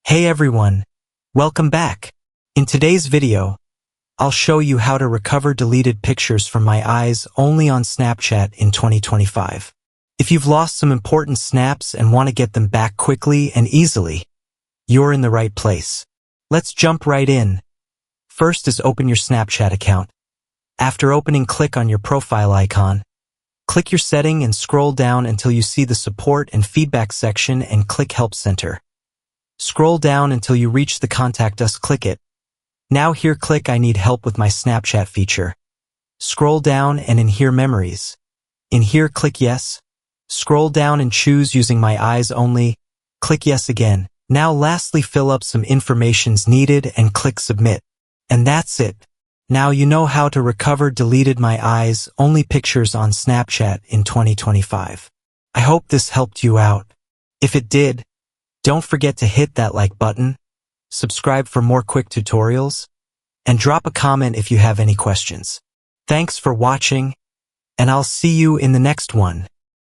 Hey everyone, welcome back. In today's video, I'll show you how to recover deleted pictures from my eyes only on Snapchat in 2025. If you've lost some important snaps and want to get them back quickly and easily, you're in the right place. Let's jump right in. First is open your Snapchat account. After opening, click on your profile icon. Click your setting and scroll down until you see the support and feedback section and click Help Center. Scroll down until you reach the Contact Us, click it. Now here click I need help with my Snapchat feature. Scroll down and in here Memories. In here click Yes. Scroll down and choose Using My Eyes Only. Click Yes again. Now lastly fill up some informations needed and click Submit. And that's it. Now you know how to recover deleted My Eyes Only pictures on Snapchat in 2025. I hope this helped you out. If it did, don't forget to hit that like button, subscribe for more quick tutorials, and drop a comment if you have any questions. Thanks for watching, and I'll see you in the next one.